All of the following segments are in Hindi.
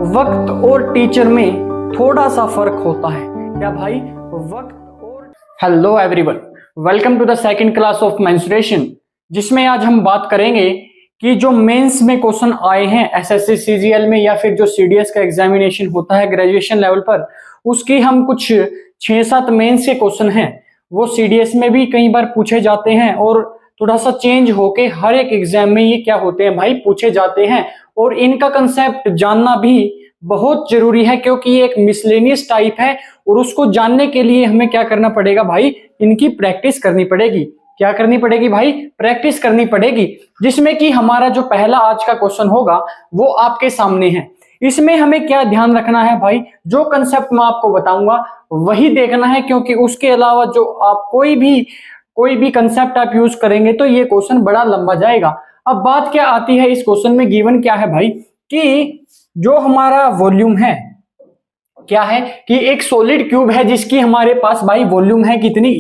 वक्त और टीचर में थोड़ा सा फर्क होता है क्या भाई? वक्त और hello everyone, welcome to the second class of mensuration, जिसमें आज हम बात करेंगे कि जो मेंस में क्वेश्चन आए हैं एसएससी सीजीएल में या फिर जो सीडीएस का एग्जामिनेशन होता है ग्रेजुएशन लेवल पर, उसकी हम कुछ 6-7 मेंस के क्वेश्चन हैं वो सीडीएस में भी कई बार पूछे जाते हैं और थोड़ा सा चेंज होके हर एक एग्जाम में ये क्या होते हैं भाई पूछे जाते हैं। और इनका कंसेप्ट जानना भी बहुत जरूरी है क्योंकि ये एक मिसलेनियस टाइप है और उसको जानने के लिए हमें क्या करना पड़ेगा भाई, इनकी प्रैक्टिस करनी पड़ेगी। क्या करनी पड़ेगी भाई? प्रैक्टिस करनी पड़ेगी। जिसमें कि हमारा जो पहला आज का क्वेश्चन होगा वो आपके सामने है। इसमें हमें क्या ध्यान रखना है भाई, जो कंसेप्ट मैं आपको बताऊंगा वही देखना है, क्योंकि उसके अलावा जो आप कोई भी कंसेप्ट आप यूज करेंगे तो ये क्वेश्चन बड़ा लंबा जाएगा। अब बात क्या आती है इस क्वेश्चन में, गिवन क्या है भाई कि जो हमारा वॉल्यूम है क्या है कि एक सॉलिड क्यूब है जिसकी हमारे पास भाई वॉल्यूम है कितनी,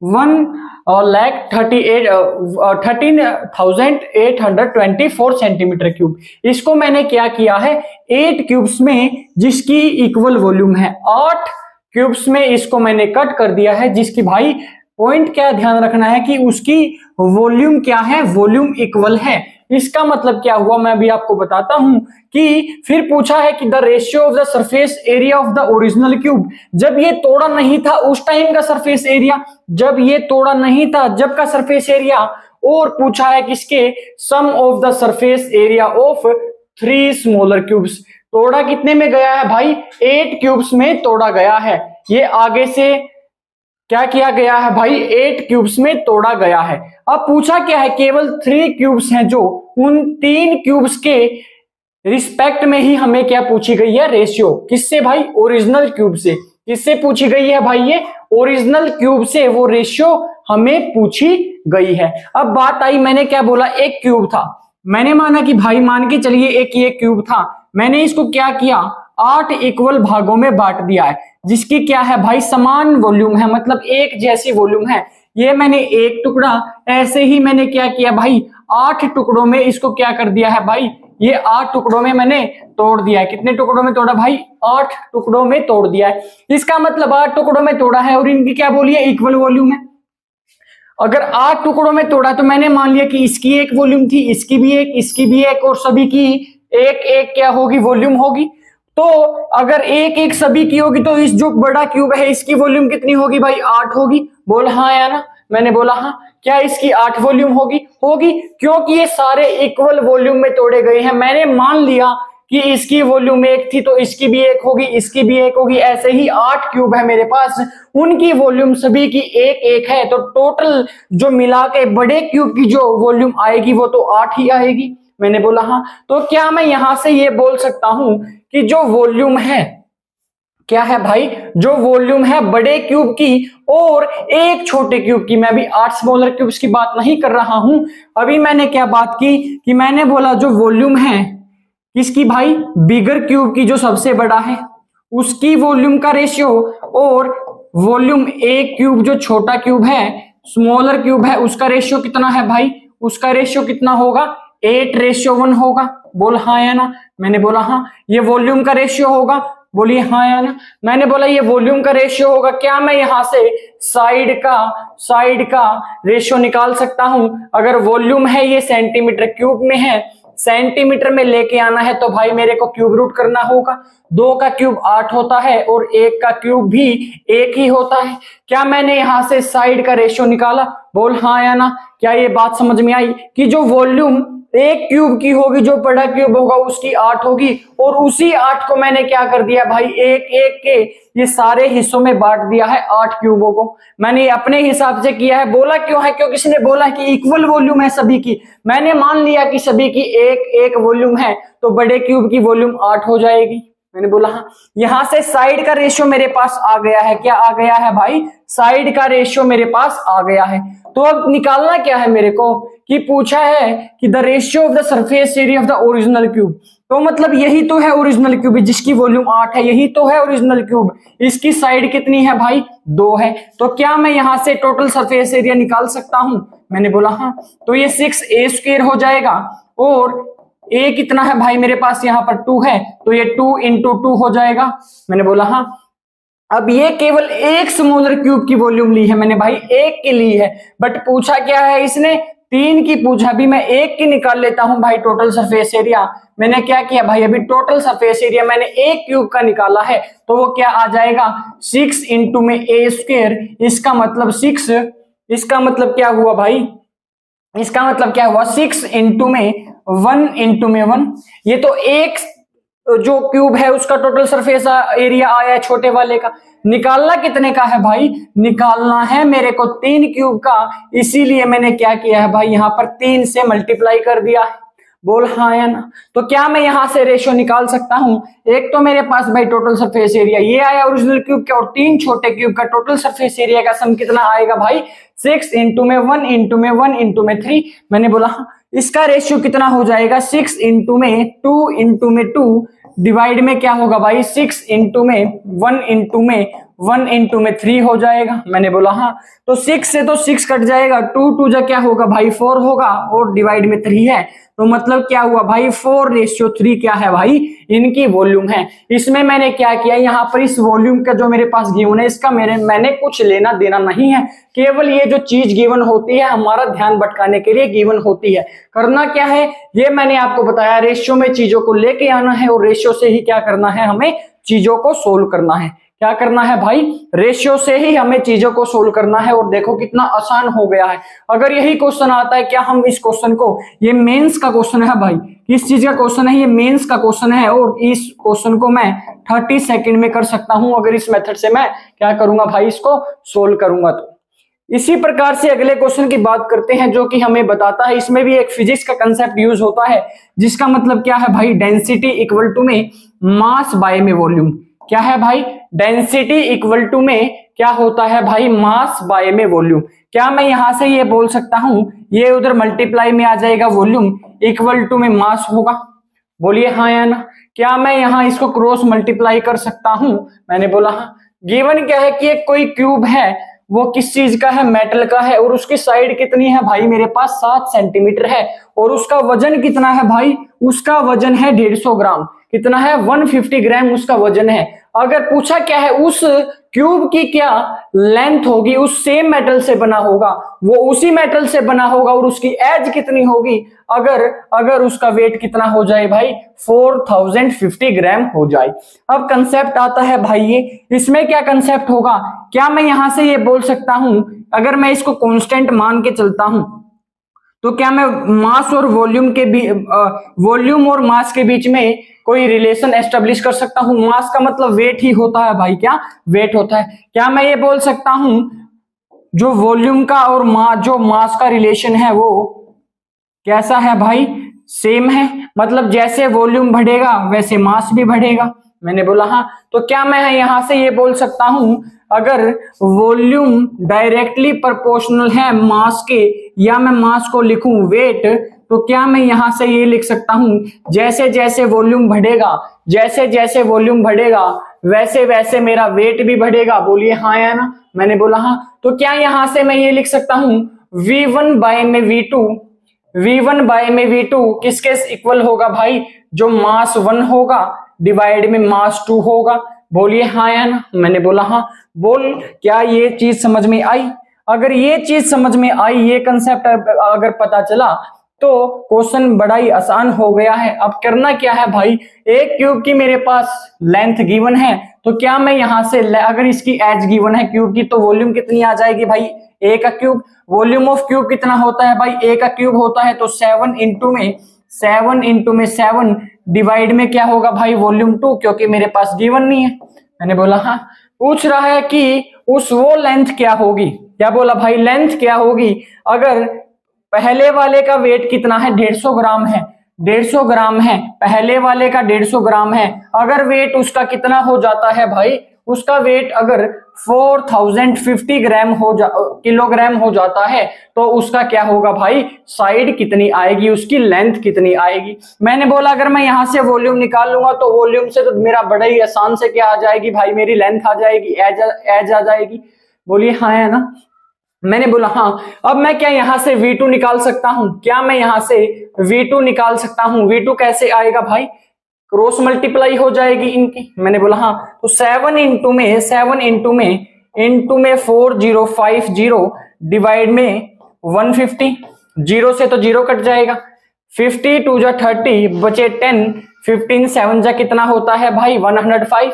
13,824 सेंटीमीटर क्यूब। इसको मैंने क्या किया है 8 क्यूब्स में जिसकी इक्वल वॉल्यूम है, 8 क्यूब्स में इसको मैंने कट कर दिया है, जिसकी भाई पॉइंट क्या ध्यान रखना है कि उसकी वॉल्यूम क्या है, वॉल्यूम इक्वल है। इसका मतलब क्या हुआ मैं भी आपको बताता हूं कि फिर पूछा है कि the ratio of the surface area of the original cube. जब ये तोड़ा नहीं था उस टाइम का सरफेस एरिया, जब ये तोड़ा नहीं था जब का सरफेस एरिया, और पूछा है किसके, sum of the surface area of 3 smaller cubes. तोड़ा कितने में गया है भाई? 8 क्यूब्स में तोड़ा गया है। ये आगे से क्या किया गया है भाई? 8 क्यूब्स में तोड़ा गया है। अब पूछा क्या है, केवल 3 क्यूब्स हैं जो उन 3 क्यूब्स के रिस्पेक्ट में ही हमें क्या पूछी गई है, रेशियो। किससे भाई? ओरिजिनल क्यूब से। किससे पूछी गई है भाई? ये ओरिजिनल क्यूब से वो रेशियो हमें पूछी गई है। अब बात आई, मैंने क्या बोला, एक क्यूब था, मैंने माना कि भाई मान के चलिए एक ये क्यूब था, मैंने इसको क्या किया 8 इक्वल भागों में बांट दिया है, जिसकी क्या है भाई समान वॉल्यूम है, मतलब एक जैसी वॉल्यूम है। ये मैंने एक टुकड़ा ऐसे ही मैंने क्या किया भाई 8 टुकड़ों में इसको क्या कर दिया है भाई, ये 8 टुकड़ों में मैंने तोड़ दिया है। कितने टुकड़ों में तोड़ा भाई? 8 टुकड़ों में तोड़ दिया है। इसका मतलब 8 टुकड़ों में तोड़ा है और इनकी क्या बोलिए, इक्वल वॉल्यूम है। अगर 8 टुकड़ों में तोड़ा तो मैंने मान लिया कि इसकी एक वॉल्यूम थी, इसकी भी एक, इसकी भी एक, और सभी की एक एक क्या होगी, वॉल्यूम होगी। तो अगर एक एक सभी की होगी तो इस जो बड़ा क्यूब है इसकी वॉल्यूम कितनी होगी भाई? 8 होगी। बोल हाँ या ना? मैंने बोला हाँ। क्या इसकी 8 वॉल्यूम होगी? होगी, क्योंकि ये सारे इक्वल वॉल्यूम में तोड़े गए हैं। मैंने मान लिया कि इसकी वॉल्यूम 1 थी तो इसकी भी 1 होगी, इसकी भी 1 होगी। ऐसे ही 8 क्यूब है मेरे पास, उनकी वॉल्यूम सभी की 1-1 है, तो टोटल जो मिला के बड़े क्यूब की जो वॉल्यूम आएगी वो तो 8 ही आएगी। मैंने बोला हाँ। तो क्या मैं यहां से ये बोल सकता हूं कि जो वॉल्यूम है क्या है भाई, जो वॉल्यूम है बड़े क्यूब की और एक छोटे क्यूब की, मैं अभी 8 स्मॉलर क्यूब्स की बात नहीं कर रहा हूं, अभी मैंने क्या बात की कि मैंने बोला जो वॉल्यूम है किसकी भाई, बिगर क्यूब की जो सबसे बड़ा है उसकी वॉल्यूम का रेशियो, और वॉल्यूम एक क्यूब जो छोटा क्यूब है, स्मॉलर क्यूब है, उसका रेशियो कितना है भाई? उसका रेशियो कितना होगा? 8:1 होगा। बोल हाँ या ना? मैंने बोला हाँ। ये वॉल्यूम का रेशियो होगा, बोलिए हाँ या ना? मैंने बोला ये वॉल्यूम का रेशियो होगा। क्या मैं यहां से साइड का रेशियो निकाल सकता हूं? अगर वॉल्यूम है ये सेंटीमीटर क्यूब में है, सेंटीमीटर में लेके आना है तो भाई मेरे को क्यूब रूट करना होगा। 2 का क्यूब 8 होता है और 1 का क्यूब भी 1 ही होता है। क्या मैंने यहां से साइड का रेशियो निकाला? बोल हाँ या ना? क्या ये बात समझ में आई कि जो वॉल्यूम एक क्यूब की होगी, जो बड़ा क्यूब होगा उसकी 8 होगी, और उसी 8 को मैंने क्या कर दिया भाई एक एक के ये सारे हिस्सों में बांट दिया है 8 क्यूबों को। मैंने अपने हिसाब से किया है। बोला क्यों है? क्योंकि किसी ने बोला कि इक्वल वॉल्यूम है सभी की। मैंने मान लिया कि सभी की एक एक वॉल्यूम है तो बड़े क्यूब की वॉल्यूम 8 हो जाएगी। मैंने बोला हाँ। यहां से साइड का रेशियो मेरे पास आ गया है। क्या आ गया है भाई? साइड का रेशियो मेरे पास आ गया है। तो अब निकालना क्या है मेरे को कि पूछा है कि the ratio of the surface area of the original cube. तो मतलब यही तो है ओरिजिनल क्यूब जिसकी वॉल्यूम 8 है, यही तो है ओरिजिनल क्यूब। इसकी साइड कितनी है भाई? 2 है। तो क्या मैं यहां से टोटल सरफेस एरिया निकाल सकता हूं? मैंने बोला हाँ। तो ये 6a² हो जाएगा और ए कितना है भाई मेरे पास यहाँ पर 2 है, तो ये 2 इंटू 2 हो जाएगा। मैंने बोला हाँ। अब ये केवल एक स्मॉलर क्यूब की वॉल्यूम ली है मैंने भाई, एक की ली है, बट पूछा क्या है इसने, 3 की पूछा। भी मैं एक की निकाल लेता हूं भाई टोटल सरफेस एरिया। मैंने क्या किया भाई, अभी टोटल सरफेस एरिया मैंने एक क्यूब का निकाला है, तो वो क्या आ जाएगा 6 इंटू में ए स्क्वायर। इसका मतलब 6, इसका मतलब क्या हुआ भाई, इसका मतलब क्या हुआ 6 इंटू में 1 इंटू में 1। ये तो एक जो क्यूब है उसका टोटल सरफेस एरिया आया है छोटे वाले का। निकालना कितने का है भाई, निकालना है मेरे को 3 क्यूब का, इसीलिए मैंने क्या किया है भाई यहाँ पर 3 से मल्टीप्लाई कर दिया है। बोल हाँ या ना। तो क्या मैं यहां से रेशियो निकाल सकता हूं, एक तो मेरे पास भाई टोटल सरफेस एरिया ये आया ओरिजिनल क्यूब का, और 3 छोटे क्यूब का टोटल सरफेस एरिया का सम कितना आएगा भाई 6 इंटू में 1 इंटू में 1 इंटू में 3। मैंने बोला इसका रेशियो कितना हो जाएगा 6 इंटू में 2 इंटू में 2 डिवाइड में क्या होगा भाई 6 इंटू में 1 इंटू में 1 इंटू में 3 हो जाएगा। मैंने बोला हाँ। तो 6 से तो 6 कट जाएगा, 2 2 जा क्या होगा भाई 4 होगा, और डिवाइड में 3 है, तो मतलब क्या हुआ भाई 4:3 क्या है भाई इनकी वॉल्यूम है। इसमें मैंने क्या किया, यहाँ पर इस वॉल्यूम का जो मेरे पास गिवन है इसका मैंने कुछ लेना देना नहीं है, केवल ये जो चीज गिवन होती है हमारा ध्यान भटकाने के लिए गिवन होती है। करना क्या है ये मैंने आपको बताया, रेशियो में चीजों को लेके आना है और रेशियो से ही क्या करना है, हमें चीजों को सोल्व करना है। क्या करना है भाई, रेशियो से ही हमें चीजों को सोल्व करना है। और देखो कितना आसान हो गया है। अगर यही क्वेश्चन आता है, क्या हम इस क्वेश्चन को, ये मेंस का क्वेश्चन है भाई, किस चीज का क्वेश्चन है, ये मेंस का क्वेश्चन है, और इस क्वेश्चन को मैं 30 सेकंड में कर सकता हूं अगर इस मेथड से मैं क्या करूंगा भाई इसको सोल्व करूंगा। तो इसी प्रकार से अगले क्वेश्चन की बात करते हैं जो कि हमें बताता है, इसमें भी एक फिजिक्स का कंसेप्ट यूज होता है जिसका मतलब क्या है भाई, डेंसिटी इक्वल टू में मास बाय में वॉल्यूम। क्या है भाई, डेंसिटी इक्वल टू में क्या होता है भाई, मास बाय में वॉल्यूम। क्या मैं यहां से ये बोल सकता हूं, ये उधर मल्टीप्लाई में आ जाएगा, वॉल्यूम इक्वल टू में मास होगा। बोलिए हाँ या ना। क्या मैं यहां इसको क्रॉस मल्टीप्लाई कर सकता हूं, मैंने बोला हाँ। गिवन क्या है कि एक कोई क्यूब है, वो किस चीज का है, मेटल का है, और उसकी साइड कितनी है भाई मेरे पास 7 सेंटीमीटर है, और उसका वजन कितना है भाई, उसका वजन है 150 ग्राम। कितना है 150 ग्राम उसका वजन है। अगर पूछा क्या है उस क्यूब की क्या लेंथ होगी, उस सेम मेटल से बना होगा, वो उसी मेटल से बना होगा, और उसकी एज कितनी होगी, अगर उसका वेट कितना हो जाए भाई 4050 ग्राम हो जाए। अब कंसेप्ट आता है भाई ये, इसमें क्या कंसेप्ट होगा, क्या मैं यहां से ये बोल सकता हूं, अगर मैं इसको कांस्टेंट मान के चलता हूं तो क्या मैं मास और वॉल्यूम के वॉल्यूम और मास के बीच में कोई रिलेशन एस्टेब्लिश कर सकता हूं। मास का मतलब वेट ही होता है भाई, क्या वेट होता है। क्या मैं ये बोल सकता हूं जो वॉल्यूम का और जो मास का रिलेशन है वो कैसा है भाई, सेम है, मतलब जैसे वॉल्यूम बढ़ेगा वैसे मास भी बढ़ेगा। मैंने बोला हाँ। तो क्या मैं यहां से ये बोल सकता हूं, अगर वॉल्यूम डायरेक्टली प्रोपोर्शनल है मास के, या मैं मास को लिखूं वेट, तो क्या मैं यहां से ये लिख सकता हूं, जैसे जैसे वॉल्यूम बढ़ेगा, जैसे जैसे वॉल्यूम बढ़ेगा वैसे वैसे मेरा वेट भी बढ़ेगा। बोलिए हाँ या ना। मैंने बोला हाँ। तो क्या यहां से मैं ये लिख सकता हूं V1 बाय में V2, V1 बाय में V2 किसके इक्वल होगा भाई, जो मास 1 होगा डिवाइड में मास 2 होगा। बोलिए हाँ या ना। मैंने बोला हाँ। बोल क्या ये चीज समझ में आई, अगर ये चीज समझ में आई, ये कंसेप्ट अगर पता चला तो क्वेश्चन बड़ा ही आसान हो गया है। अब करना क्या है भाई, एक क्यूब की मेरे पास लेंथ गिवन है, तो क्या मैं यहां से अगर इसकी एज गिवन है क्यूब की, तो वॉल्यूम कितनी आ जाएगी भाई, ए का क्यूब। वॉल्यूम ऑफ क्यूब कितना होता है भाई, ए का क्यूब होता है, तो 7 इंटू में 7 डिवाइड में क्या होगा भाई वॉल्यूम 2, क्योंकि मेरे पास गिवन नहीं है। मैंने बोला हाँ। पूछ रहा है कि उस वो लेंथ क्या होगी, क्या बोला भाई, लेंथ क्या होगी, अगर पहले वाले का वेट कितना है 150 ग्राम है, 150 ग्राम है, पहले वाले का 150 ग्राम है, अगर वेट उसका कितना हो जाता है भाई, उसका वेट अगर 4050 ग्राम किलोग्राम हो जाता है, तो उसका क्या होगा भाई, साइड कितनी आएगी, उसकी लेंथ कितनी आएगी। मैंने बोला अगर मैं यहां से वॉल्यूम निकाल लूंगा तो वॉल्यूम से तो मेरा बड़ा ही आसान से क्या आ जाएगी भाई, मेरी लेंथ आ जाएगी, एज आ जाएगी। बोलिए हाँ है ना। मैंने बोला हाँ। अब मैं क्या यहाँ से V2 निकाल सकता हूं? क्या मैं यहाँ से V2 निकाल सकता हूं? V2 कैसे आएगा भाई? क्रॉस मल्टीप्लाई हो जाएगी इनकी। मैंने बोला हाँ। तो 7 इंटू में 4050 डिवाइड में 150, जीरो से तो जीरो कट जाएगा, 50 2 जा 30 बचे 10, 15 7 जा कितना होता है भाई 105।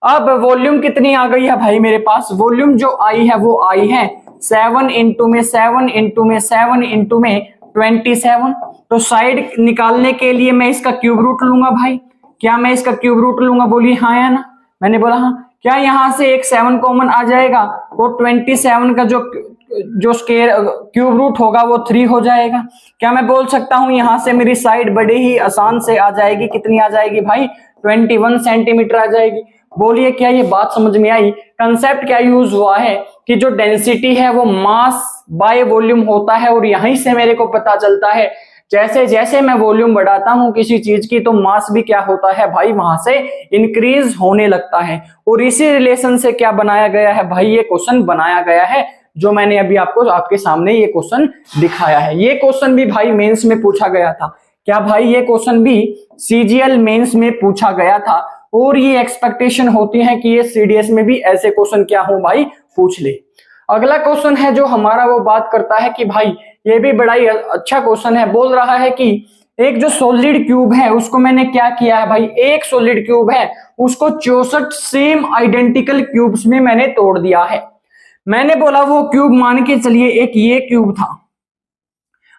अब वॉल्यूम कितनी आ गई है भाई मेरे पास? वॉल्यूम जो आई है वो आई है 7 इंटू में 27। तो साइड निकालने के लिए मैं इसका क्यूब रूट लूंगा भाई। क्या मैं इसका क्यूब रूट लूंगा? बोलिए हाँ या ना। मैंने बोला हाँ। क्या यहां से एक 7 कॉमन आ जाएगा? वो 27 का जो स्क्वायर क्यूब रूट होगा वो 3 हो जाएगा। क्या मैं बोल सकता हूं यहां से मेरी साइड बड़े ही आसान से आ जाएगी? कितनी आ जाएगी भाई? 21 सेंटीमीटर आ जाएगी। बोलिए क्या ये बात समझ में आई? कंसेप्ट क्या यूज हुआ है कि जो डेंसिटी है वो मास बाय वॉल्यूम होता है, और यहीं से मेरे को पता चलता है जैसे जैसे मैं वॉल्यूम बढ़ाता हूं किसी चीज की तो मास भी क्या होता है भाई वहां से इंक्रीज होने लगता है। और इसी रिलेशन से क्या बनाया गया है भाई? ये क्वेश्चन बनाया गया है जो मैंने अभी आपको आपके सामने ये क्वेश्चन दिखाया है। ये क्वेश्चन भी भाई मेंस में पूछा गया था। क्या भाई? ये क्वेश्चन भी सीजीएल मेंस में पूछा गया था, और ये एक्सपेक्टेशन होती है कि ये सीडीएस में भी ऐसे क्वेश्चन क्या हो भाई पूछ ले। अगला क्वेश्चन है जो हमारा वो बात करता है कि भाई ये भी बड़ा ही अच्छा क्वेश्चन है। बोल रहा है कि एक जो सॉलिड क्यूब है उसको मैंने क्या किया है भाई? एक सॉलिड क्यूब है उसको 64 सेम आइडेंटिकल क्यूब्स में मैंने तोड़ दिया है। मैंने बोला वो क्यूब मान के चलिए एक ये क्यूब था,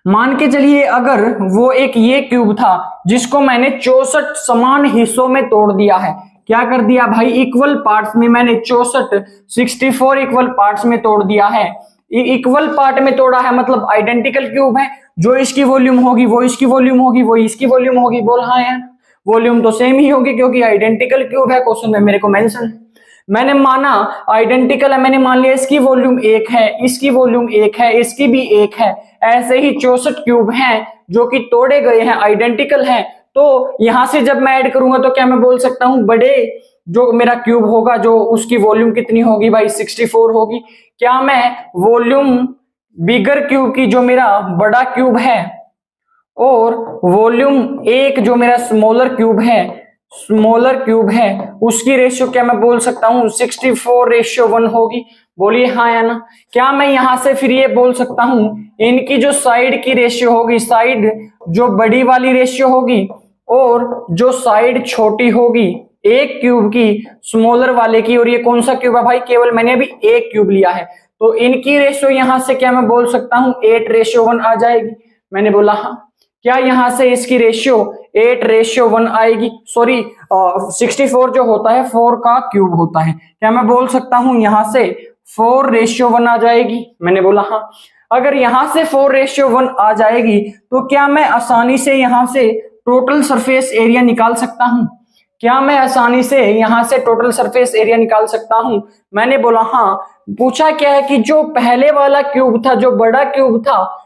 मान के चलिए अगर वो एक ये क्यूब था जिसको मैंने 64 समान हिस्सों में तोड़ दिया है। क्या कर दिया भाई? इक्वल पार्ट्स में मैंने 64 इक्वल पार्ट्स में तोड़ दिया है। इक्वल पार्ट में तोड़ा है मतलब आइडेंटिकल क्यूब है, जो इसकी वॉल्यूम होगी वो इसकी वॉल्यूम होगी, वो इसकी वॉल्यूम होगी। बोल हाँ यार, वॉल्यूम तो सेम ही होगी क्योंकि आइडेंटिकल क्यूब है, क्वेश्चन में मेरे को मेंशन। मैंने माना आइडेंटिकल है, मैंने मान लिया इसकी वॉल्यूम 1 है, इसकी वॉल्यूम 1 है, इसकी भी 1 है। ऐसे ही 64 क्यूब हैं जो कि तोड़े गए हैं, आइडेंटिकल हैं। तो यहां से जब मैं ऐड करूंगा तो क्या मैं बोल सकता हूं बड़े जो मेरा क्यूब होगा जो उसकी वॉल्यूम कितनी होगी भाई? 64 होगी। क्या मैं वॉल्यूम बिगर क्यूब की जो मेरा बड़ा क्यूब है और वॉल्यूम 1 जो मेरा स्मॉलर क्यूब है उसकी रेशियो क्या मैं बोल सकता हूं 64:1 होगी? बोलिए हाँ या ना। क्या मैं यहां से फिर ये बोल सकता हूं इनकी जो साइड की रेशियो होगी, साइड जो बड़ी वाली रेशियो होगी और जो साइड छोटी होगी एक क्यूब की स्मॉलर वाले की, और ये कौन सा क्यूब है भाई? केवल मैंने अभी एक क्यूब लिया है, तो इनकी रेशियो यहां से क्या मैं बोल सकता हूं 8:1 आ जाएगी। मैंने बोला हाँ। क्या यहां से इसकी रेशियो 8:1 आएगी? सॉरी 64 जो होता है 4 का क्यूब होता है। क्या मैं बोल सकता हूं यहां से 4:1 आ जाएगी? मैंने बोला हाँ। अगर यहां से 4:1 आ जाएगी तो क्या मैं आसानी से यहां से टोटल सरफेस एरिया निकाल सकता हूं? क्या मैं आसानी से यहां से टोटल सरफेस एरिया निकाल सकता हूं? मैंने बोला हाँ। पूछा क्या है कि जो पहले वाला क्यूब था, जो बड़ा क्यूब था,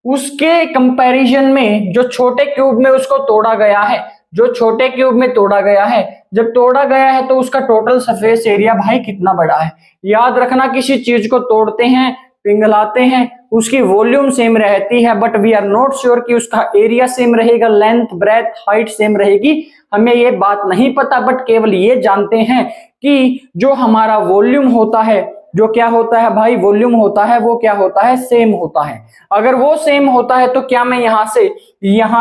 उसके कंपैरिजन में जो छोटे क्यूब में उसको तोड़ा गया है, जो छोटे क्यूब में तोड़ा गया है, जब तोड़ा गया है तो उसका टोटल सरफेस एरिया भाई कितना बड़ा है। याद रखना किसी चीज को तोड़ते हैं, पिघलाते हैं, उसकी वॉल्यूम सेम रहती है but we are not sure कि उसका एरिया सेम रहेगा, लेंथ ब्रेथ हाइट सेम रहेगी। हमें ये बात नहीं पता, बट केवल ये जानते हैं कि जो हमारा वॉल्यूम होता है, जो क्या होता है भाई वॉल्यूम होता है, वो क्या होता है सेम होता है। अगर वो सेम होता है तो क्या मैं यहां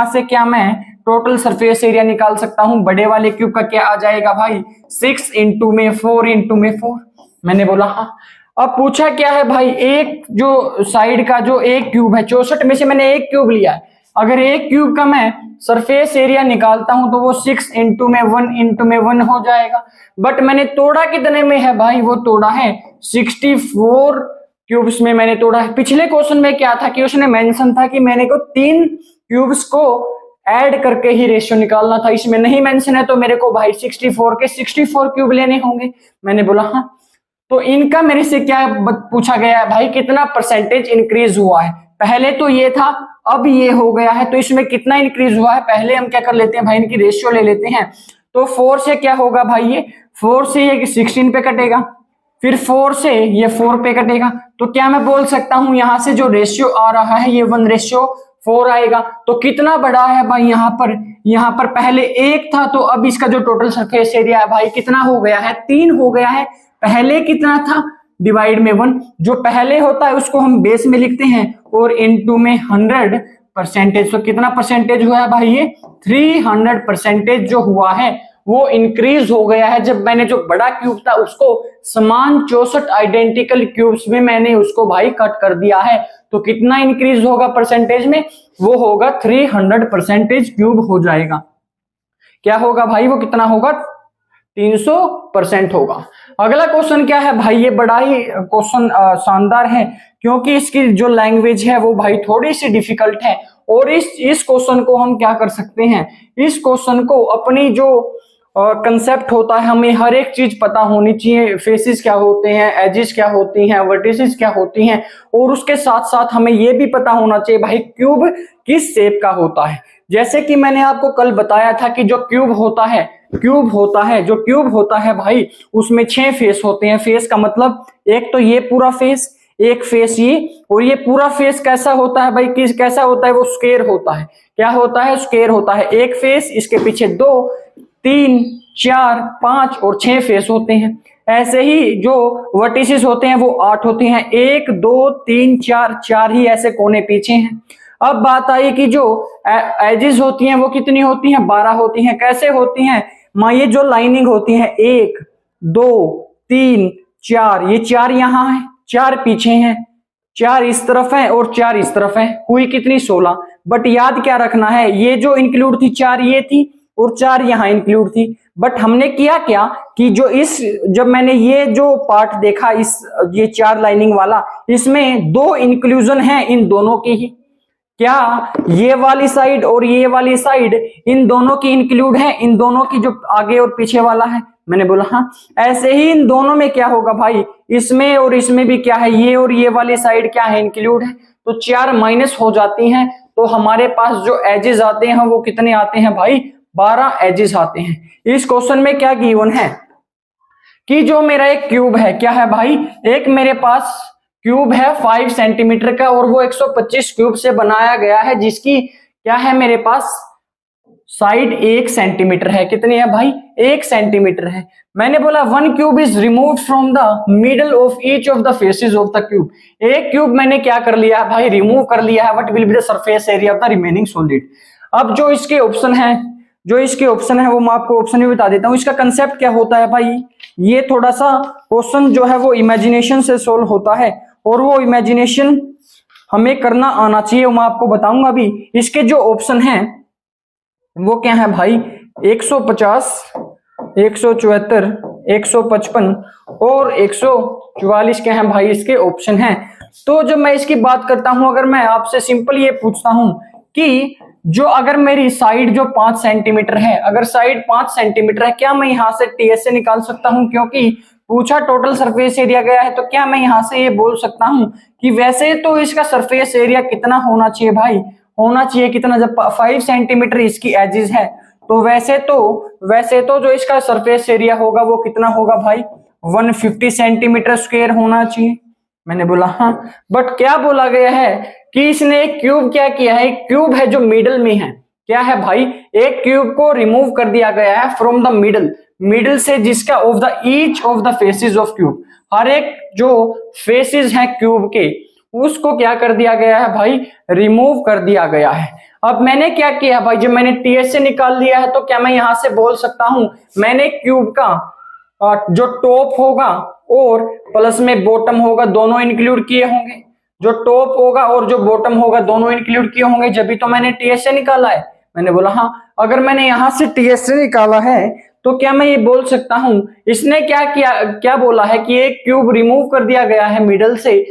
से क्या मैं टोटल सरफेस एरिया निकाल सकता हूं? बड़े वाले क्यूब का क्या आ जाएगा भाई 6 इंटू में 4। मैंने बोला हाँ। अब पूछा क्या है भाई, एक जो साइड का जो एक क्यूब है 64 में से मैंने एक क्यूब लिया है, अगर एक क्यूब का मैं सरफेस एरिया निकालता हूं तो वो 6 इंटू में 1 हो जाएगा। बट मैंने तोड़ा कितने में है भाई? वो तोड़ा है 64 क्यूब्स में मैंने तोड़ा है। पिछले क्वेश्चन में क्या था कि उसने मेंशन था कि मैंने को 3 क्यूब्स को ऐड करके ही रेशियो निकालना था, इसमें नहीं मेंशन है तो मेरे को भाई 64 के 64 क्यूब लेने होंगे। मैंने बोला हाँ। तो इनका मेरे से क्या पूछा गया है भाई, कितना परसेंटेज इंक्रीज हुआ है? पहले तो ये था, अब ये हो गया है, तो इसमें कितना इंक्रीज हुआ है? पहले हम क्या कर लेते हैं भाई, इनकी रेशियो ले लेते हैं। तो 4 से क्या होगा भाई, ये 4 से ये 16 पे कटेगा, फिर 4 से ये 4 पे कटेगा, तो क्या मैं बोल सकता हूं यहां से जो रेशियो आ रहा है ये 1:4 आएगा। तो कितना बड़ा है भाई यहाँ पर पहले 1 था, तो अब इसका जो टोटल सरफेस एरिया है भाई कितना हो गया है, 3 हो गया है। पहले कितना था, डिवाइड में 1, जो पहले होता है उसको हम बेस में लिखते हैं और इनटू में 100%। तो कितना परसेंटेज हुआ है भाई, ये 300% जो हुआ है वो इंक्रीज हो गया है। जब मैंने जो बड़ा क्यूब था उसको समान 64 आइडेंटिकल क्यूब्स में मैंने उसको भाई कट कर दिया है, तो कितना इंक्रीज होगा परसेंटेज में, वो होगा 300% क्यूब हो जाएगा। क्या होगा भाई, वो कितना होगा, 300% होगा। अगला क्वेश्चन क्या है भाई, ये बड़ा ही क्वेश्चन शानदार है, क्योंकि इसकी जो लैंग्वेज है वो भाई थोड़ी सी डिफिकल्ट है। और इस क्वेश्चन को हम क्या कर सकते हैं, इस क्वेश्चन को अपनी जो कंसेप्ट होता है, हमें हर एक चीज पता होनी चाहिए, फेसिस क्या होते हैं, एजेस क्या होती हैं, वर्टिसेस क्या होती हैं, और उसके साथ साथ हमें यह भी पता होना चाहिए भाई क्यूब किस शेप का होता है। जैसे कि मैंने आपको कल बताया था कि जो क्यूब होता है भाई उसमें 6 फेस होते हैं। फेस का मतलब एक तो ये पूरा फेस, एक फेस ये, और ये पूरा फेस कैसा होता है भाई, कैसा होता है, वो स्क्वायर होता है। क्या होता है, स्क्वायर होता है। एक फेस, इसके पीछे 2, 3, 4, 5 और 6 फेस होते हैं। ऐसे ही जो वर्टिसेस होते हैं वो 8 होते हैं, 1, 2, 3, 4 ही ऐसे कोने पीछे हैं। अब बात आई कि जो एजेस होती हैं वो कितनी होती हैं, 12 होती हैं। कैसे होती हैं, ये जो लाइनिंग होती है 1, 2, 3, 4, ये 4 यहाँ है, 4 पीछे हैं, 4 इस तरफ है और 4 इस तरफ है, हुई कितनी, 16। बट याद क्या रखना है, ये जो इंक्लूड थी 4 ये थी और 4 यहाँ इंक्लूड थी। बट हमने किया क्या कि जब मैंने ये जो पार्ट देखा, ये 4 लाइनिंग वाला, इसमें 2 इंक्लूजन है इन दोनों की ही। क्या ये वाली साइड और ये वाली साइड इन दोनों की इंक्लूड है, इन दोनों की जो आगे और पीछे वाला है, मैंने बोला हाँ। ऐसे ही इन दोनों में क्या होगा भाई, इसमें और इसमें भी क्या है, ये और ये वाली साइड क्या है, इंक्लूड है। तो 4 माइनस हो जाती हैं, तो हमारे पास जो एजेस आते हैं वो कितने आते हैं भाई, 12 एजेस आते हैं। इस क्वेश्चन में क्या गिवन है कि जो मेरा एक क्यूब है, क्या है भाई, एक मेरे पास क्यूब है 5 सेंटीमीटर का और वो 125 क्यूब से बनाया गया है, जिसकी क्या है मेरे पास साइड 1 सेंटीमीटर है। कितनी है भाई, 1 सेंटीमीटर है। मैंने बोला 1 cube is removed from the middle of each of the faces of the cube. एक क्यूब मैंने क्या कर लिया है भाई, रिमूव कर लिया है। What will be the surface area of the remaining solid. अब जो इसके ऑप्शन है वो मैं आपको ऑप्शन भी बता देता हूं। इसका कंसेप्ट क्या होता है भाई, ये थोड़ा सा क्वेश्चन जो है वो इमेजिनेशन से सोल्व होता है, और वो इमेजिनेशन हमें करना आना चाहिए, मैं आपको बताऊंगा अभी। इसके जो ऑप्शन हैं वो क्या है भाई, 150, 174, 155 और 144 क्या है भाई, इसके ऑप्शन हैं। तो जब मैं इसकी बात करता हूं, अगर मैं आपसे सिंपल ये पूछता हूं कि जो अगर मेरी साइड जो 5 सेंटीमीटर है, अगर साइड 5 सेंटीमीटर है, क्या मैं यहां से टीएस से निकाल सकता हूं, क्योंकि पूछा टोटल सरफेस एरिया गया है, तो क्या मैं यहां से ये बोल सकता हूं कि वैसे तो इसका सरफेस एरिया कितना होना चाहिए भाई, होना चाहिए कितना, जब 5 सेंटीमीटर इसकी एजेस है, तो वैसे तो जो इसका सरफेस एरिया होगा वो कितना होगा भाई, 150 सेंटीमीटर स्क्वायर होना चाहिए। मैंने बोला हाँ। बट क्या बोला गया है कि इसने एक क्यूब क्या किया है, एक क्यूब है जो मिडल में है। क्या है भाई, एक क्यूब को रिमूव कर दिया गया है फ्रॉम द मिडल से, जिसका of the each of the faces of cube, हर एक जो फेसेस हैं क्यूब के उसको क्या कर दिया गया है भाई, रिमूव कर दिया गया है। अब मैंने क्या किया भाई, जब मैंने टीएस से निकाल लिया है, तो क्या मैं यहां से बोल सकता हूं, मैंने क्यूब का जो टॉप होगा और प्लस में बॉटम होगा दोनों इंक्लूड किए होंगे, जो टॉप होगा और जो बॉटम होगा दोनों इंक्लूड किए होंगे, जब भी तो मैंने टीएस से निकाला है। मैंने बोला हाँ। अगर मैंने यहां से टीएस से निकाला है, तो क्या मैं ये बोल सकता हूं, इसने क्या किया, क्या बोला है कि एक क्यूब रिमूव कर दिया गया है मिडल से,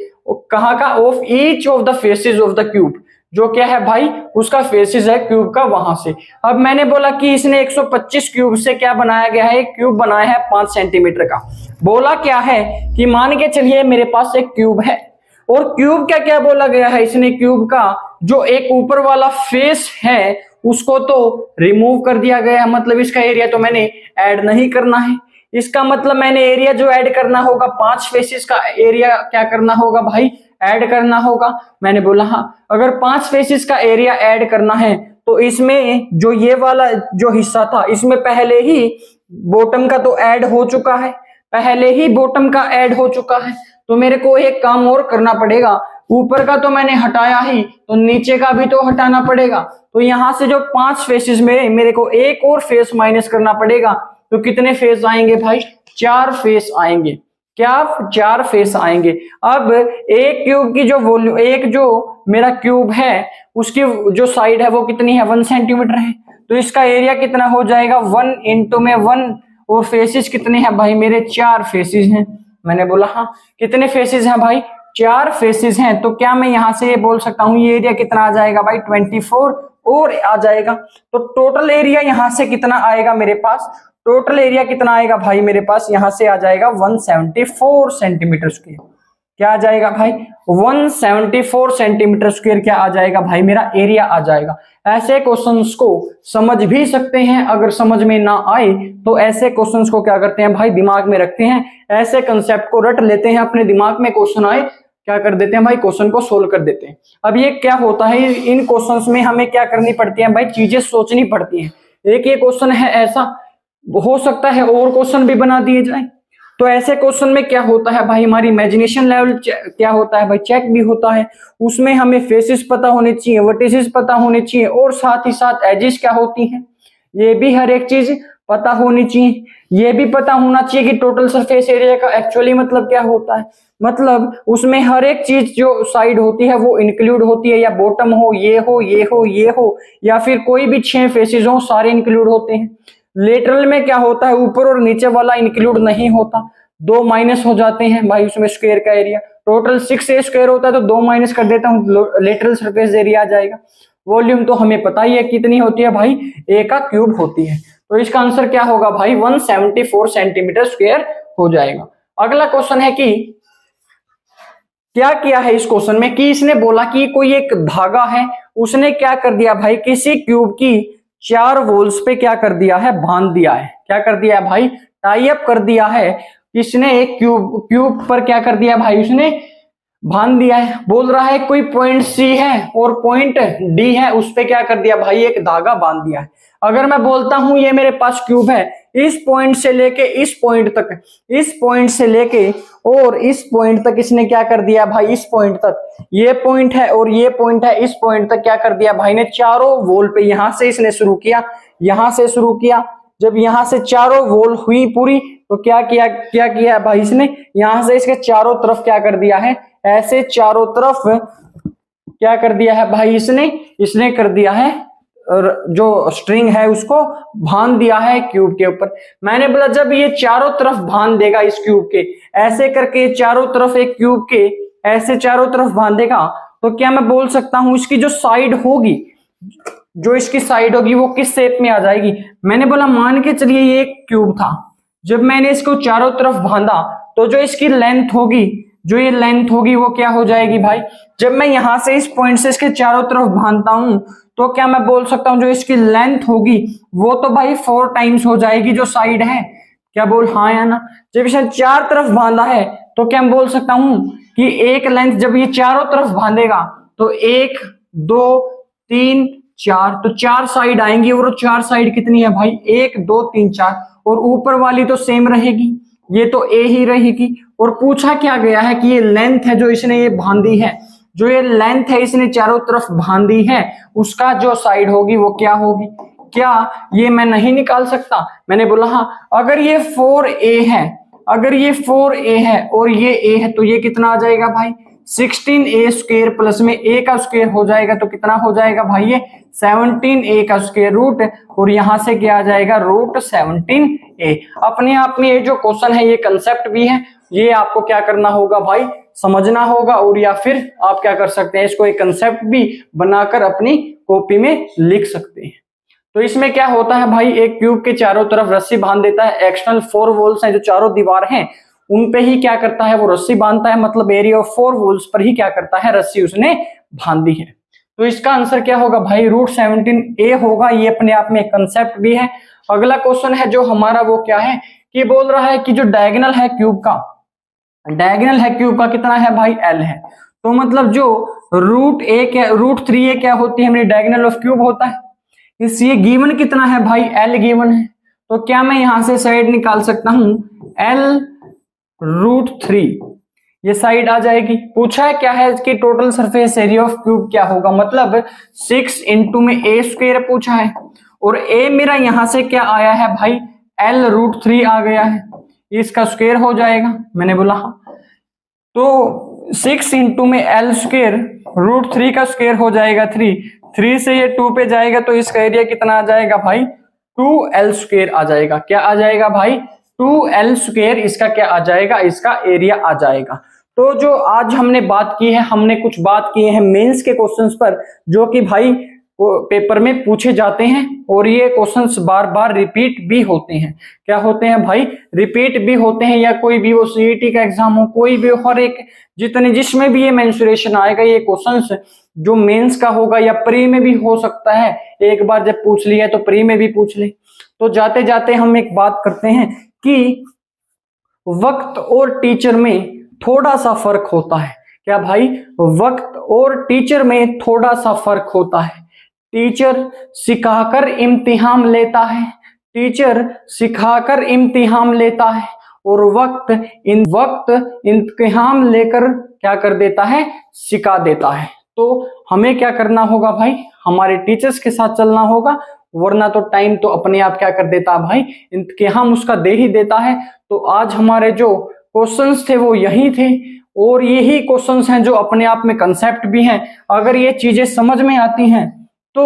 कहां का, of each of the faces of the cube, जो क्या है भाई उसका फेसेस है क्यूब का, वहां से। अब मैंने बोला कि इसने 125 क्यूब से क्या बनाया गया है, एक क्यूब बनाया है 5 सेंटीमीटर का। बोला क्या है कि मान के चलिए मेरे पास एक क्यूब है, और क्यूब क्या क्या बोला गया है, इसने क्यूब का जो एक ऊपर वाला फेस है उसको तो रिमूव कर दिया गया है, मतलब इसका एरिया तो मैंने ऐड नहीं करना है। इसका मतलब मैंने एरिया जो ऐड करना होगा 5 फेसेस का एरिया क्या करना होगा भाई, ऐड करना होगा। मैंने बोला हाँ, अगर 5 फेसेस का एरिया ऐड करना है तो इसमें जो ये वाला जो हिस्सा था इसमें पहले ही बॉटम का तो ऐड हो चुका है, पहले ही बॉटम का ऐड हो चुका है। तो मेरे को एक काम और करना पड़ेगा, ऊपर का तो मैंने हटाया ही, तो नीचे का भी तो हटाना पड़ेगा। तो यहां से जो 5 फेसेस में मेरे को एक और फेस माइनस करना पड़ेगा। तो कितने फेस आएंगे भाई, 4 फेस आएंगे। क्या 4 फेस आएंगे। अब एक क्यूब की जो वॉल्यूम, एक जो मेरा क्यूब है उसकी जो साइड है वो कितनी है, 1 सेंटीमीटर है। तो इसका एरिया कितना हो जाएगा, 1 इंटू में 1, और फेसेस कितने हैं भाई मेरे, 4 फेसेस हैं। मैंने बोला हाँ, कितने फेसेस हैं भाई, 4 फेसेस हैं। तो क्या मैं यहां से ये बोल सकता हूं ये एरिया कितना आ जाएगा भाई, 24 और आ जाएगा। तो टोटल एरिया यहां से कितना आएगा मेरे पास, टोटल एरिया कितना आएगा भाई मेरे पास, यहां से आ जाएगा 174 सेंटीमीटर स्क्वायर। क्या आ जाएगा भाई, 174 सेंटीमीटर स्क्वायर क्या आ जाएगा भाई, मेरा एरिया आ जाएगा। ऐसे क्वेश्चंस को समझ भी सकते हैं, अगर समझ में ना आए तो ऐसे क्वेश्चंस को क्या करते हैं भाई, दिमाग में रखते हैं, ऐसे कंसेप्ट को रट लेते हैं, अपने दिमाग में क्वेश्चन आए क्या कर देते हैं भाई, क्वेश्चन को सोल्व कर देते हैं। अब ये क्या होता है, इन क्वेश्चंस में हमें क्या करनी पड़ती है भाई, चीजें सोचनी पड़ती हैं। एक ये क्वेश्चन है ऐसा, हो सकता है और क्वेश्चन भी बना दिए जाए। तो ऐसे क्वेश्चन में क्या होता है भाई, हमारी इमेजिनेशन लेवल क्या होता है भाई, चेक भी होता है। उसमें हमें फेसेस पता होने चाहिए, वर्टिसेस पता होने चाहिए, और साथ ही साथ एजेस क्या होती हैं ये भी हर एक चीज पता होनी चाहिए। ये भी पता होना चाहिए कि टोटल सरफेस एरिया का एक्चुअली मतलब क्या होता है, मतलब उसमें हर एक चीज जो साइड होती है वो इंक्लूड होती है, या बॉटम हो, ये हो, ये हो, ये हो, या फिर कोई भी 6 फेसेस हो, सारे इंक्लूड होते हैं। लेटरल में क्या होता है, ऊपर और नीचे वाला इंक्लूड नहीं होता, 2 माइनस हो जाते हैं भाई उसमें स्क्वायर का एरिया। टोटल 6a स्क्वायर होता है तो 2 माइनस कर देता हूँ, लेटरल सरफेस एरिया आ जाएगा। वॉल्यूम तो हमें पता ही है कितनी होती है भाई, a का क्यूब होती है। तो इसका आंसर क्या होगा भाई, 174 सेंटीमीटर स्क्वायर हो जाएगा। अगला क्वेश्चन है कि क्या किया है इस क्वेश्चन में, कि इसने बोला कि कोई एक धागा है, उसने क्या कर दिया भाई, किसी क्यूब की 4 वॉल्स पे क्या कर दिया है, बांध दिया है। क्या कर दिया है भाई, टाई अप कर दिया है। इसने एक क्यूब पर क्या कर दिया भाई, उसने बांध दिया है। बोल रहा है कोई पॉइंट सी है और पॉइंट डी है, उस पे क्या कर दिया भाई, एक धागा बांध दिया है। अगर मैं बोलता हूं ये मेरे पास क्यूब है, इस पॉइंट से लेके इस पॉइंट तक, इस पॉइंट से लेके और इस पॉइंट तक इसने क्या कर दिया भाई, इस पॉइंट तक, ये पॉइंट है और ये पॉइंट है, इस पॉइंट तक क्या कर दिया भाई ने, चारों वॉल पे, यहां से इसने शुरू किया, यहां से शुरू किया। जब यहां से चारों वॉल हुई पूरी तो क्या किया भाई इसने, यहां से इसके चारों तरफ क्या कर दिया है, ऐसे चारों तरफ क्या कर दिया है भाई इसने कर दिया है, जो स्ट्रिंग है उसको बांध दिया है क्यूब के ऊपर। मैंने बोला जब ये चारों तरफ बांध देगा इस क्यूब के, ऐसे करके चारों तरफ एक क्यूब के ऐसे चारों तरफ बांधेगा, तो क्या मैं बोल सकता हूं इसकी जो साइड होगी, जो इसकी साइड होगी वो किस शेप में आ जाएगी। मैंने बोला मान के चलिए ये एक क्यूब था, जब मैंने इसको चारों तरफ बांधा तो जो इसकी लेंथ होगी, जो ये लेंथ होगी वो क्या हो जाएगी भाई, जब मैं यहां से इस पॉइंट से इसके चारों तरफ बांधता हूं तो क्या मैं बोल सकता हूं जो इसकी लेंथ होगी वो तो भाई 4 टाइम्स हो जाएगी जो साइड है। क्या बोल हाँ या ना। जब इसे 4 तरफ बांधा है तो क्या मैं बोल सकता हूं कि एक लेंथ जब ये चारों तरफ बांधेगा तो 1 2 3 4, तो 4 साइड आएंगी, और 4 साइड कितनी है भाई, 1 2 3 4, और ऊपर वाली तो सेम रहेगी, ये तो ए ही रहेगी। और पूछा क्या गया है कि ये लेंथ है जो इसने ये बांधी है, जो ये लेंथ है इसने चारों तरफ बांधी है, उसका जो साइड होगी वो क्या होगी। क्या ये मैं नहीं निकाल सकता। मैंने बोला हाँ, अगर ये 4a है, अगर ये 4a है और ये a है तो ये कितना आ जाएगा भाई, 16a स्क्वायर प्लस में a का स्क्वायर हो जाएगा तो कितना हो जाएगा भाई, ये 17a का स्क्वायर रूट, और यहां से क्या आ जाएगा, रूट 17a। अपने आप में ये जो क्वेश्चन है ये कंसेप्ट भी है, ये आपको क्या करना होगा भाई, समझना होगा, और या फिर आप क्या कर सकते हैं, इसको एक कंसेप्ट भी बनाकर अपनी कॉपी में लिख सकते हैं। तो इसमें क्या होता है भाई, एक क्यूब के चारों तरफ रस्सी बांध देता है, एक्सटर्नल 4 वॉल्स हैं जो चारों दीवार हैं उन पे ही क्या करता है वो रस्सी बांधता है, मतलब एरिया ऑफ 4 वॉल्स पर ही क्या करता है, रस्सी उसने बांधी है। तो इसका आंसर क्या होगा भाई, रूट 17a होगा। ये अपने आप में कंसेप्ट भी है। अगला क्वेश्चन है जो हमारा वो क्या है, कि बोल रहा है कि जो डायगोनल है क्यूब का, डायगोनल है क्यूब का कितना है भाई, एल है। तो मतलब जो रूट 3a क्या होती है हमारी, डायगोनल ऑफ क्यूब होता है। इस ये गिवन कितना है भाई, एल गिवन है। तो क्या मैं यहां से साइड निकाल सकता हूं, L√3, ये साइड आ जाएगी। पूछा है क्या है कि total surface area of cube क्या होगा, मतलब 6 इंटू में a स्क्वायर पूछा है, और a मेरा यहां से क्या आया है भाई, L√3 आ गया है, इसका स्क्वायर हो जाएगा, मैंने बोला हाँ। तो 6 इंटू में L स्क्वायर, √3 का स्क्वायर हो जाएगा 3 से ये 2 पे जाएगा, तो इसका एरिया कितना आ जाएगा भाई, 2L स्क्वायर आ जाएगा। क्या आ जाएगा भाई, 2L स्क्वायर, इसका क्या आ जाएगा, इसका एरिया आ जाएगा। तो जो आज हमने बात की है, हमने कुछ बात की है मेंस के क्वेश्चंस पर, जो कि भाई पेपर में पूछे जाते हैं, और ये क्वेश्चंस बार बार रिपीट भी होते हैं। क्या होते हैं भाई, रिपीट भी होते हैं, या कोई भी वो सीईटी का एग्जाम हो, कोई भी हर एक जितने जिसमें भी ये मेंसुरेशन आएगा, ये क्वेश्चंस जो मेंस का होगा या प्री में भी हो सकता है, एक बार जब पूछ लिया तो प्री में भी पूछ ले। तो जाते जाते हम एक बात करते हैं कि वक्त और टीचर में थोड़ा सा फर्क होता है। क्या भाई, वक्त और टीचर में थोड़ा सा फर्क होता है। टीचर सिखाकर इम्तिहान लेता है, टीचर सिखाकर इम्तिहान लेता है, और वक्त इम्तिहान लेकर क्या कर देता है, सिखा देता है। तो हमें क्या करना होगा भाई, हमारे टीचर्स के साथ चलना होगा, वरना तो टाइम तो अपने आप क्या कर देता है भाई, इम्तिहान उसका दे ही देता है। तो आज हमारे जो क्वेश्चंस थे वो यही थे, और यही क्वेश्चंस हैं जो अपने आप में कंसेप्ट भी हैं। अगर ये चीजें समझ में आती हैं तो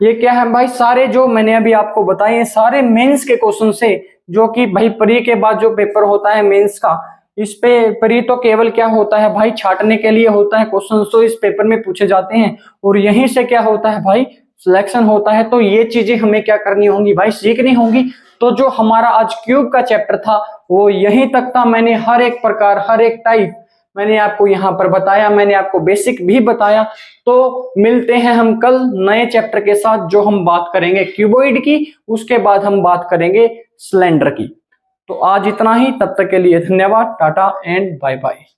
ये क्या है भाई, सारे जो मैंने अभी आपको बताए सारे मेंस के क्वेश्चन से, जो कि भाई प्री के बाद जो पेपर होता है मेंस का, इस पे प्री तो केवल क्या होता है भाई, छाटने के लिए होता है, क्वेश्चन तो इस पेपर में पूछे जाते हैं, और यहीं से क्या होता है भाई, सिलेक्शन होता है। तो ये चीजें हमें क्या करनी होंगी भाई, सीखनी होंगी। तो जो हमारा आज क्यूब का चैप्टर था वो यहीं तक था। मैंने हर एक प्रकार, हर एक टाइप मैंने आपको यहाँ पर बताया, मैंने आपको बेसिक भी बताया। तो मिलते हैं हम कल नए चैप्टर के साथ, जो हम बात करेंगे क्यूबॉइड की, उसके बाद हम बात करेंगे सिलेंडर की। तो आज इतना ही, तब तक के लिए धन्यवाद, टाटा एंड बाय बाय।